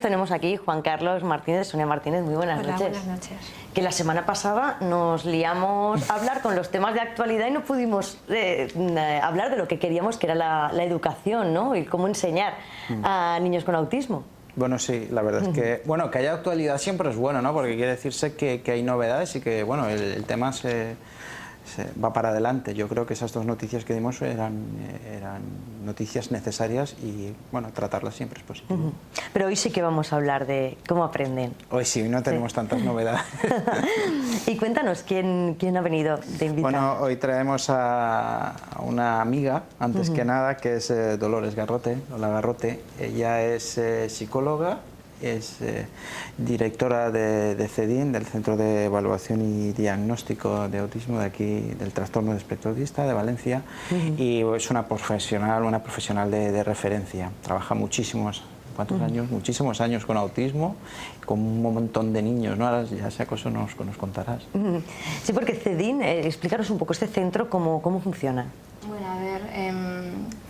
Tenemos aquí Juan Carlos Martínez, Sonia Martínez, muy buenas noches. Buenas noches. Que la semana pasada nos liamos a hablar con los temas de actualidad y no pudimos hablar de lo que queríamos, que era la educación, ¿no? Y cómo enseñar a niños con autismo. Bueno, sí, la verdad es que, bueno, que haya actualidad siempre es bueno, ¿no? Porque quiere decirse que hay novedades y que, bueno, el tema se va para adelante. Yo creo que esas dos noticias que dimos eran noticias necesarias y, bueno, tratarlas siempre es positivo. Pero hoy sí que vamos a hablar de cómo aprenden. Hoy sí, hoy no tenemos tantas novedades. Y cuéntanos, ¿quién ha venido de invitado? Bueno, hoy traemos a una amiga, antes que nada, que es Dolores Garrote, Lola Garrote. Ella es psicóloga, es directora de CEDIN, del Centro de Evaluación y Diagnóstico de Autismo de aquí, del Trastorno de Espectro Autista de Valencia, y es una profesional de referencia. Trabaja muchísimos, ¿cuántos años? Muchísimos años con autismo, con un montón de niños, ¿no? Ahora ya sé que eso nos contarás. Sí, porque CEDIN, explícanos un poco este centro, cómo funciona. Bueno, a ver,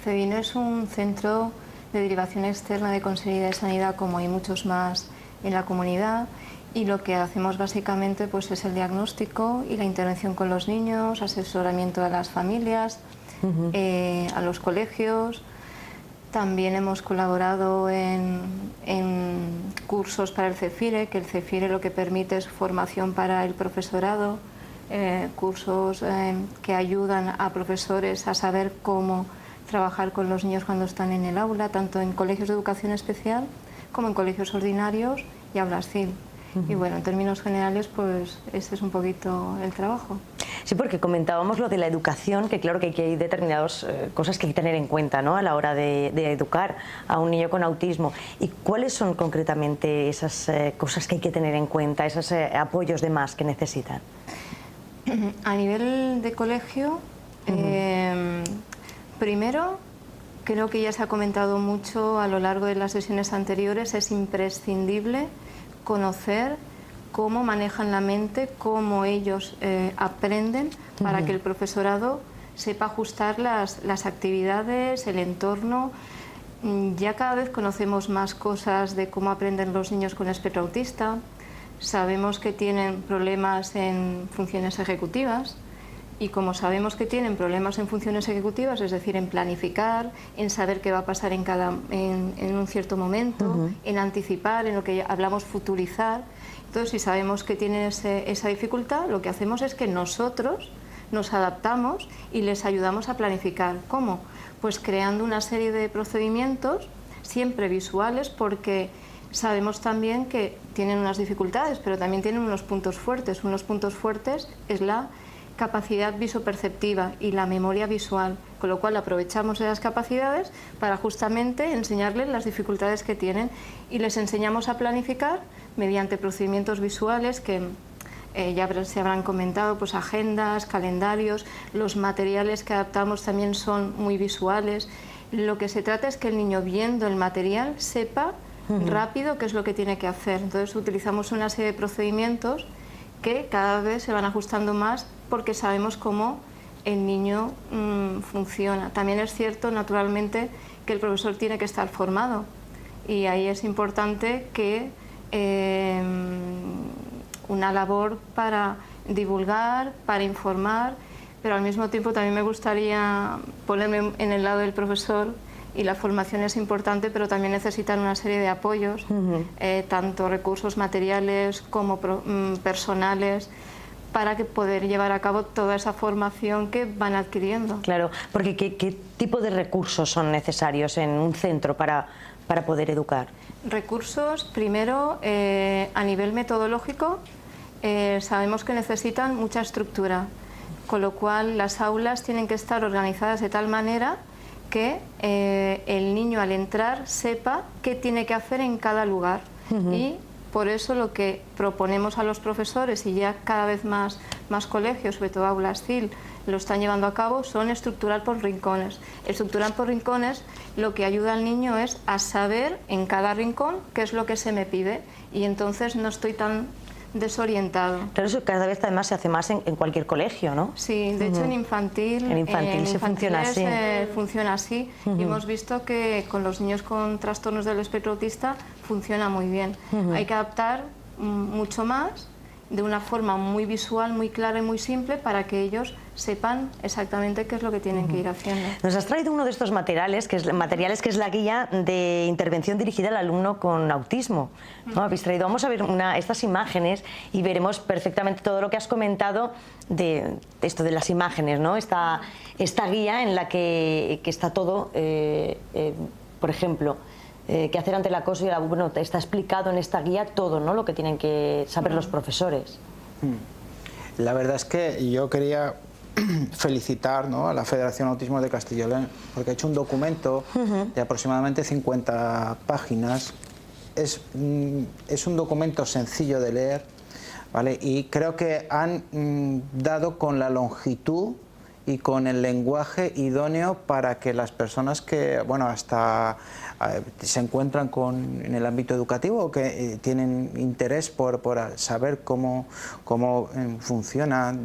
CEDIN es un centro de derivación externa de Consejería de Sanidad, como hay muchos más en la comunidad, y lo que hacemos básicamente pues es el diagnóstico y la intervención con los niños, asesoramiento a las familias, a los colegios. También hemos colaborado en cursos para el CEFIRE, que el CEFIRE lo que permite es formación para el profesorado, cursos que ayudan a profesores a saber cómo trabajar con los niños cuando están en el aula, tanto en colegios de educación especial como en colegios ordinarios y aulas CIL. Y bueno, en términos generales, pues este es un poquito el trabajo. Sí, porque comentábamos lo de la educación, que claro que hay determinadas cosas que hay que tener en cuenta, ¿no?, a la hora de educar a un niño con autismo. ¿Y cuáles son concretamente esas cosas que hay que tener en cuenta, esos apoyos de más que necesitan? A nivel de colegio, primero, creo que ya se ha comentado mucho a lo largo de las sesiones anteriores, es imprescindible conocer cómo manejan la mente, cómo ellos aprenden, para que el profesorado sepa ajustar las actividades, el entorno. Ya cada vez conocemos más cosas de cómo aprenden los niños con espectro autista. Sabemos que tienen problemas en funciones ejecutivas. Y como sabemos que tienen problemas en funciones ejecutivas, es decir, en planificar, en saber qué va a pasar en un cierto momento, en anticipar, en lo que hablamos futurizar. Entonces, si sabemos que tienen esa dificultad, lo que hacemos es que nosotros nos adaptamos y les ayudamos a planificar. ¿Cómo? Pues creando una serie de procedimientos, siempre visuales, porque sabemos también que tienen unas dificultades, pero también tienen unos puntos fuertes. Unos puntos fuertes es la capacidad visoperceptiva y la memoria visual, con lo cual aprovechamos esas capacidades para justamente enseñarles las dificultades que tienen y les enseñamos a planificar mediante procedimientos visuales que ya se habrán comentado, pues agendas, calendarios, los materiales que adaptamos también son muy visuales. Lo que se trata es que el niño, viendo el material, sepa rápido qué es lo que tiene que hacer. Entonces utilizamos una serie de procedimientos que cada vez se van ajustando más porque sabemos cómo el niño funciona. También es cierto, naturalmente, que el profesor tiene que estar formado y ahí es importante que una labor para divulgar, para informar, pero al mismo tiempo también me gustaría ponerme en el lado del profesor. Y la formación es importante, pero también necesitan una serie de apoyos, tanto recursos materiales como personales, para que poder llevar a cabo toda esa formación que van adquiriendo. Claro, porque ¿qué tipo de recursos son necesarios en un centro para poder educar? Recursos, primero, a nivel metodológico, sabemos que necesitan mucha estructura, con lo cual las aulas tienen que estar organizadas de tal manera que el niño al entrar sepa qué tiene que hacer en cada lugar. Y por eso lo que proponemos a los profesores, y ya cada vez más colegios, sobre todo aulas CIL, lo están llevando a cabo, son estructurar por rincones. Estructurar por rincones lo que ayuda al niño es a saber en cada rincón qué es lo que se me pide, y entonces no estoy tan desorientado. Claro, eso cada vez además se hace más en cualquier colegio, ¿no? Sí, de hecho en infantil funciona así. Funciona así. Y hemos visto que con los niños con trastornos del espectro autista funciona muy bien. Hay que adaptar mucho más, de una forma muy visual, muy clara y muy simple, para que ellos sepan exactamente qué es lo que tienen que ir haciendo. Nos has traído uno de estos materiales, que es la guía de intervención dirigida al alumno con autismo, ¿no? Habéis traído, vamos a ver estas imágenes y veremos perfectamente todo lo que has comentado de esto de las imágenes, ¿no? Esta guía en la que está todo, por ejemplo, qué hacer ante el acoso y bueno, está explicado en esta guía todo, ¿no? Lo que tienen que saber los profesores. La verdad es que yo quería felicitar, ¿no?, a la Federación Autismo de Castilla y León, porque ha hecho un documento de aproximadamente 50 páginas. Es un documento sencillo de leer, ¿vale? Y creo que han dado con la longitud y con el lenguaje idóneo para que las personas que, bueno, hasta se encuentran en el ámbito educativo o que tienen interés por saber cómo funciona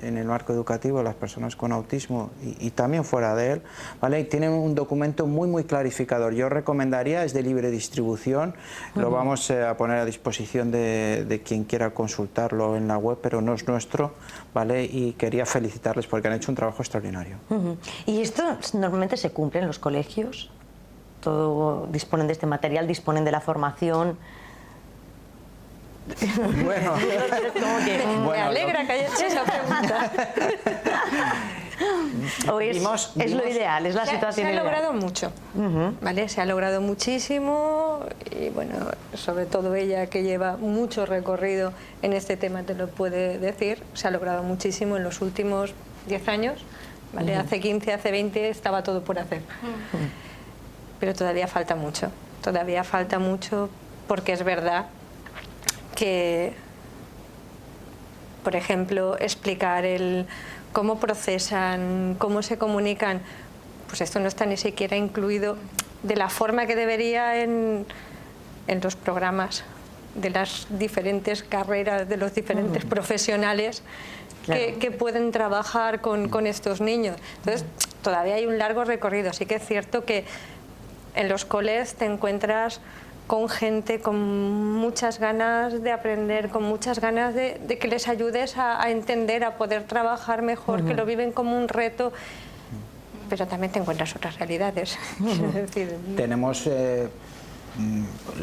en el marco educativo las personas con autismo y también fuera de él, ¿vale? Y tienen un documento muy clarificador. Yo recomendaría, es de libre distribución, lo vamos a poner a disposición de quien quiera consultarlo en la web, pero no es nuestro, ¿vale? Y quería felicitarles porque han hecho un trabajo extraordinario. ¿Y esto normalmente se cumple en los colegios? ¿Todo disponen de este material, disponen de la formación? Bueno, me alegra que haya hecho esa pregunta. ¿O es lo ideal, es la situación Se ha ideal? logrado mucho, ¿vale? Se ha logrado muchísimo y bueno, sobre todo ella que lleva mucho recorrido en este tema te lo puede decir, se ha logrado muchísimo en los últimos 10 años, ¿vale? Hace 15, hace 20 estaba todo por hacer. Pero todavía falta mucho porque es verdad que, por ejemplo, explicar cómo procesan, cómo se comunican, pues esto no está ni siquiera incluido de la forma que debería en los programas de las diferentes carreras, de los diferentes profesionales que pueden trabajar con estos niños. Entonces, todavía hay un largo recorrido. Sí que es cierto que en los coles te encuentras con gente con muchas ganas de aprender, con muchas ganas de que les ayudes a entender, a poder trabajar mejor, que lo viven como un reto, pero también te encuentras otras realidades. Es decir, tenemos,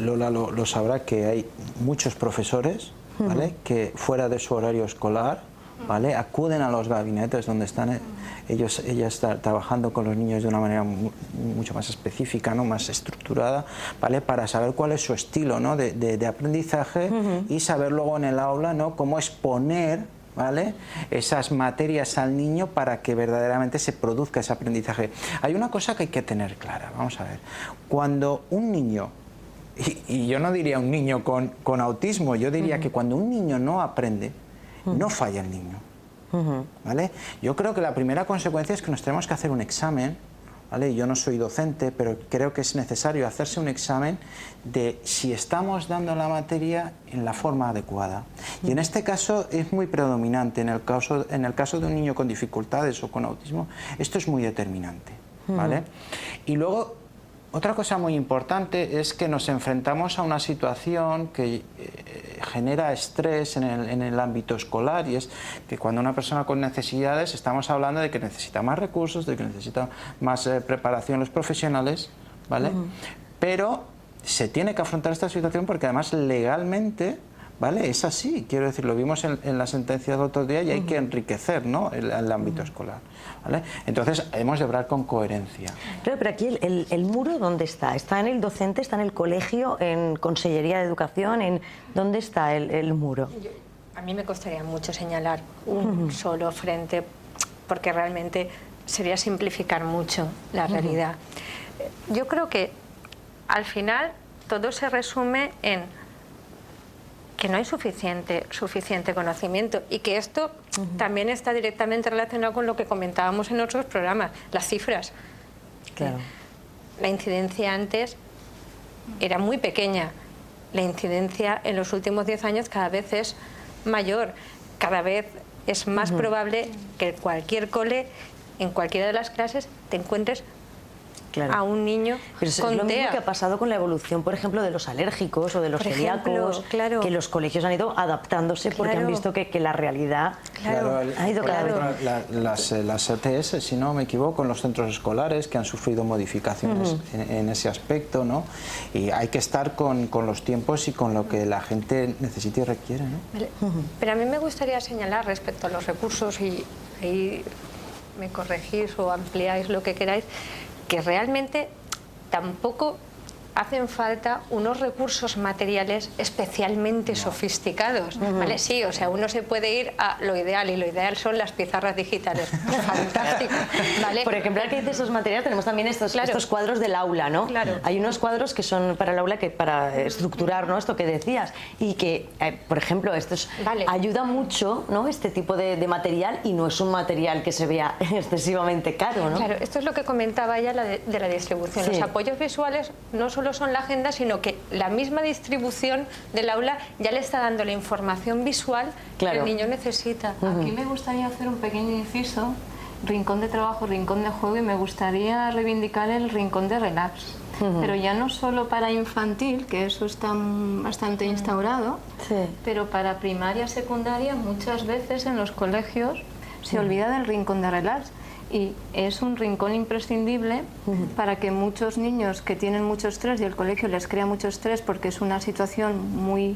Lola lo sabrá, que hay muchos profesores, ¿vale?, que fuera de su horario escolar, ¿vale?, acuden a los gabinetes donde están ellas trabajando con los niños de una manera mucho más específica, ¿no?, más estructurada, ¿vale?, para saber cuál es su estilo, ¿no?, de aprendizaje y saber luego en el aula, ¿no?, cómo exponer, ¿vale?, esas materias al niño para que verdaderamente se produzca ese aprendizaje. Hay una cosa que hay que tener clara, vamos a ver, cuando un niño, y yo no diría un niño con autismo, yo diría que cuando un niño no aprende, no falla el niño, ¿vale? Yo creo que la primera consecuencia es que nos tenemos que hacer un examen, ¿vale? Yo no soy docente, pero creo que es necesario hacerse un examen de si estamos dando la materia en la forma adecuada. Y en este caso es muy predominante, en el caso de un niño con dificultades o con autismo, esto es muy determinante, ¿vale? Y luego, otra cosa muy importante es que nos enfrentamos a una situación que genera estrés en el ámbito escolar, y es que cuando una persona con necesidades, estamos hablando de que necesita más recursos, de que necesita más preparación los profesionales, ¿vale? Pero se tiene que afrontar esta situación porque además legalmente, ¿vale?, es así, quiero decir, lo vimos en la sentencia del otro día y hay que enriquecer, ¿no?, el ámbito escolar, ¿vale? Entonces hemos de hablar con coherencia. Claro, pero aquí el muro, ¿dónde está? ¿Está en el docente, está en el colegio, en Consellería de Educación? ¿Dónde está el muro? A mí me costaría mucho señalar un solo frente, porque realmente sería simplificar mucho la realidad. Yo creo que al final todo se resume en que no hay suficiente conocimiento y que esto también está directamente relacionado con lo que comentábamos en otros programas, las cifras. Claro. La incidencia antes era muy pequeña, la incidencia en los últimos 10 años cada vez es mayor, cada vez es más probable que en cualquier cole, en cualquiera de las clases, te encuentres Claro. a un niño Pero es con lo mismo TEA. que ha pasado con la evolución, por ejemplo, de los alérgicos o de los Por ejemplo, celíacos, claro. que los colegios han ido adaptándose porque han Claro. visto que la realidad Claro. ha ido por cada vez. ejemplo, las ETS, si no me equivoco, en los centros escolares que han sufrido modificaciones en ese aspecto, ¿no? Y hay que estar con los tiempos y con lo que la gente necesita y requiere, ¿no? Vale. Pero a mí me gustaría señalar respecto a los recursos, y ahí me corregís o ampliáis lo que queráis, que realmente tampoco hacen falta unos recursos materiales especialmente sofisticados, ¿vale? Sí, o sea, uno se puede ir a lo ideal, y lo ideal son las pizarras digitales. Fantástico, ¿vale? Por ejemplo, aquí de esos materiales tenemos también estos cuadros del aula, ¿no? Claro. Hay unos cuadros que son para el aula, que para estructurar, ¿no? Esto que decías, y que, por ejemplo, estos Vale. ayuda mucho, ¿no? Este tipo de material, y no es un material que se vea excesivamente caro, ¿no? Claro, esto es lo que comentaba ella de la distribución. Sí. Los apoyos visuales no solo son la agenda, sino que la misma distribución del aula ya le está dando la información visual Claro. que el niño necesita. Aquí me gustaría hacer un pequeño inciso, rincón de trabajo, rincón de juego, y me gustaría reivindicar el rincón de relax. Pero ya no solo para infantil, que eso está bastante instaurado, Sí. pero para primaria, secundaria, muchas veces en los colegios se olvida del rincón de relax. Y es un rincón imprescindible para que muchos niños que tienen mucho estrés, y el colegio les crea mucho estrés porque es una situación muy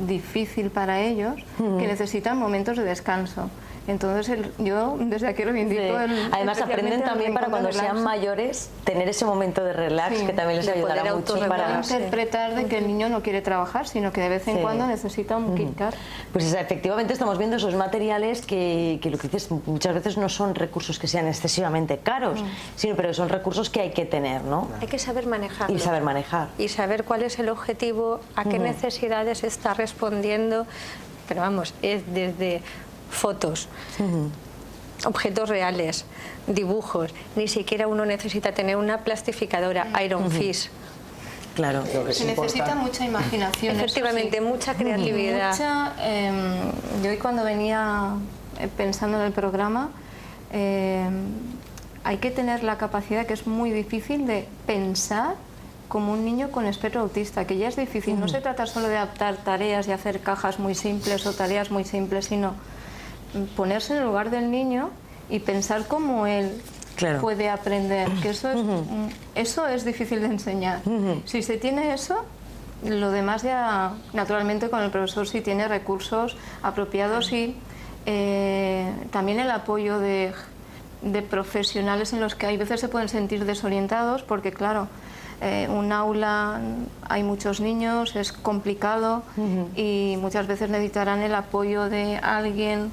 difícil para ellos, que necesitan momentos de descanso. Entonces yo desde aquí reivindico Además aprenden también para cuando sean mayores tener ese momento de relax, Sí. que también les De ayudará poder mucho autorregularse. para... interpretar de que el niño no quiere trabajar, sino que de vez en Sí. cuando necesita un Kit Kat. Pues efectivamente estamos viendo esos materiales que lo que dices, muchas veces no son recursos que sean excesivamente caros, sino pero son recursos que hay que tener, ¿no? Hay que saber manejarlo. Y saber manejar. Y saber cuál es el objetivo, a qué necesidades está respondiendo. Pero vamos, es desde fotos, objetos reales, dibujos. Ni siquiera uno necesita tener una plastificadora, Iron Fish. Claro. Lo que es Se necesita importante- mucha imaginación. eso Efectivamente, sí. mucha Y creatividad. yo hoy cuando venía pensando en el programa, hay que tener la capacidad, que es muy difícil, de pensar como un niño con espectro autista, que ya es difícil. No se trata solo de adaptar tareas y hacer cajas muy simples o tareas muy simples, sino ponerse en el lugar del niño y pensar cómo él Claro. puede aprender, que eso es difícil de enseñar. Si se tiene eso, lo demás ya, naturalmente, con el profesor sí tiene recursos apropiados, y también el apoyo de profesionales en los que hay veces se pueden sentir desorientados, porque claro, un aula hay muchos niños, es complicado, y muchas veces necesitarán el apoyo de alguien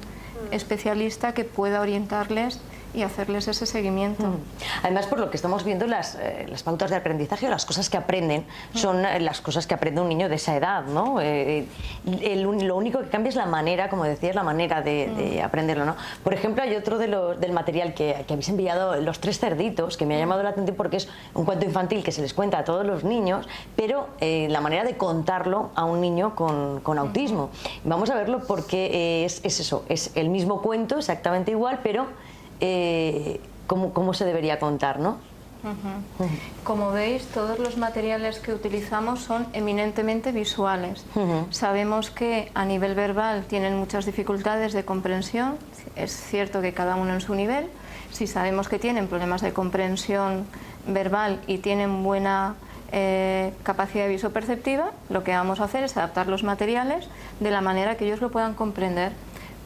especialista que pueda orientarles y hacerles ese seguimiento. Además, por lo que estamos viendo, las pautas de aprendizaje, o las cosas que aprenden, son las cosas que aprende un niño de esa edad, ¿no? Lo único que cambia es la manera, como decías, la manera de aprenderlo, ¿no? Por ejemplo, hay otro del material que habéis enviado, Los tres cerditos, que me ha llamado la atención porque es un cuento infantil que se les cuenta a todos los niños, pero la manera de contarlo a un niño con autismo. Vamos a verlo porque es eso, es el mismo cuento, exactamente igual, pero cómo se debería contar, ¿no? Como veis, todos los materiales que utilizamos son eminentemente visuales. Sabemos que a nivel verbal tienen muchas dificultades de comprensión, es cierto que cada uno en su nivel. Si sabemos que tienen problemas de comprensión verbal y tienen buena capacidad visoperceptiva, lo que vamos a hacer es adaptar los materiales de la manera que ellos lo puedan comprender,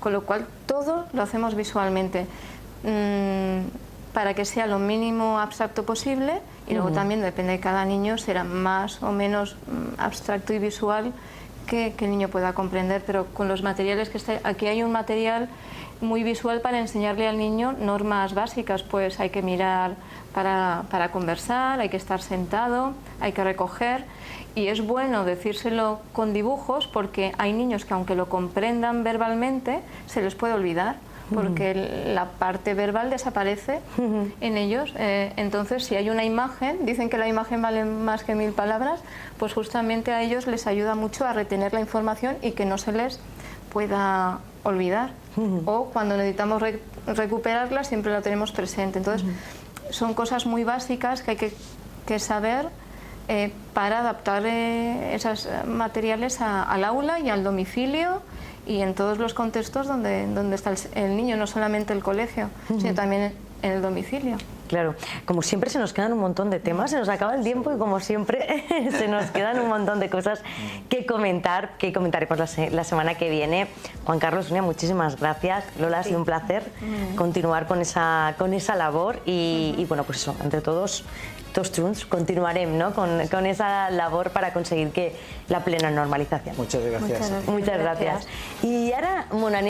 con lo cual todo lo hacemos visualmente, para que sea lo mínimo abstracto posible, y luego también, depende de cada niño, será más o menos abstracto y visual que el niño pueda comprender, pero con los materiales que está aquí hay un material muy visual para enseñarle al niño normas básicas, pues hay que mirar para conversar, hay que estar sentado, hay que recoger, y es bueno decírselo con dibujos porque hay niños que aunque lo comprendan verbalmente se les puede olvidar, porque la parte verbal desaparece en ellos. Entonces, si hay una imagen, dicen que la imagen vale más que 1000 palabras, pues justamente a ellos les ayuda mucho a retener la información y que no se les pueda olvidar. O cuando necesitamos recuperarla, siempre la tenemos presente. Entonces, son cosas muy básicas que hay que saber para adaptar esos materiales al aula y al domicilio y en todos los contextos donde está el niño, no solamente el colegio, sino también en el domicilio. Claro, como siempre se nos quedan un montón de temas, se nos acaba el tiempo y como siempre se nos quedan un montón de cosas que comentar, que comentaremos la semana que viene. Juan Carlos, Sonia, muchísimas gracias. Lola, ha sido un placer continuar con esa labor y bueno, pues eso, entre todos junts continuarem, ¿no? con esa labor para conseguir que la plena normalización. Muchas gracias. Muchas gracias. Y ahora, Mona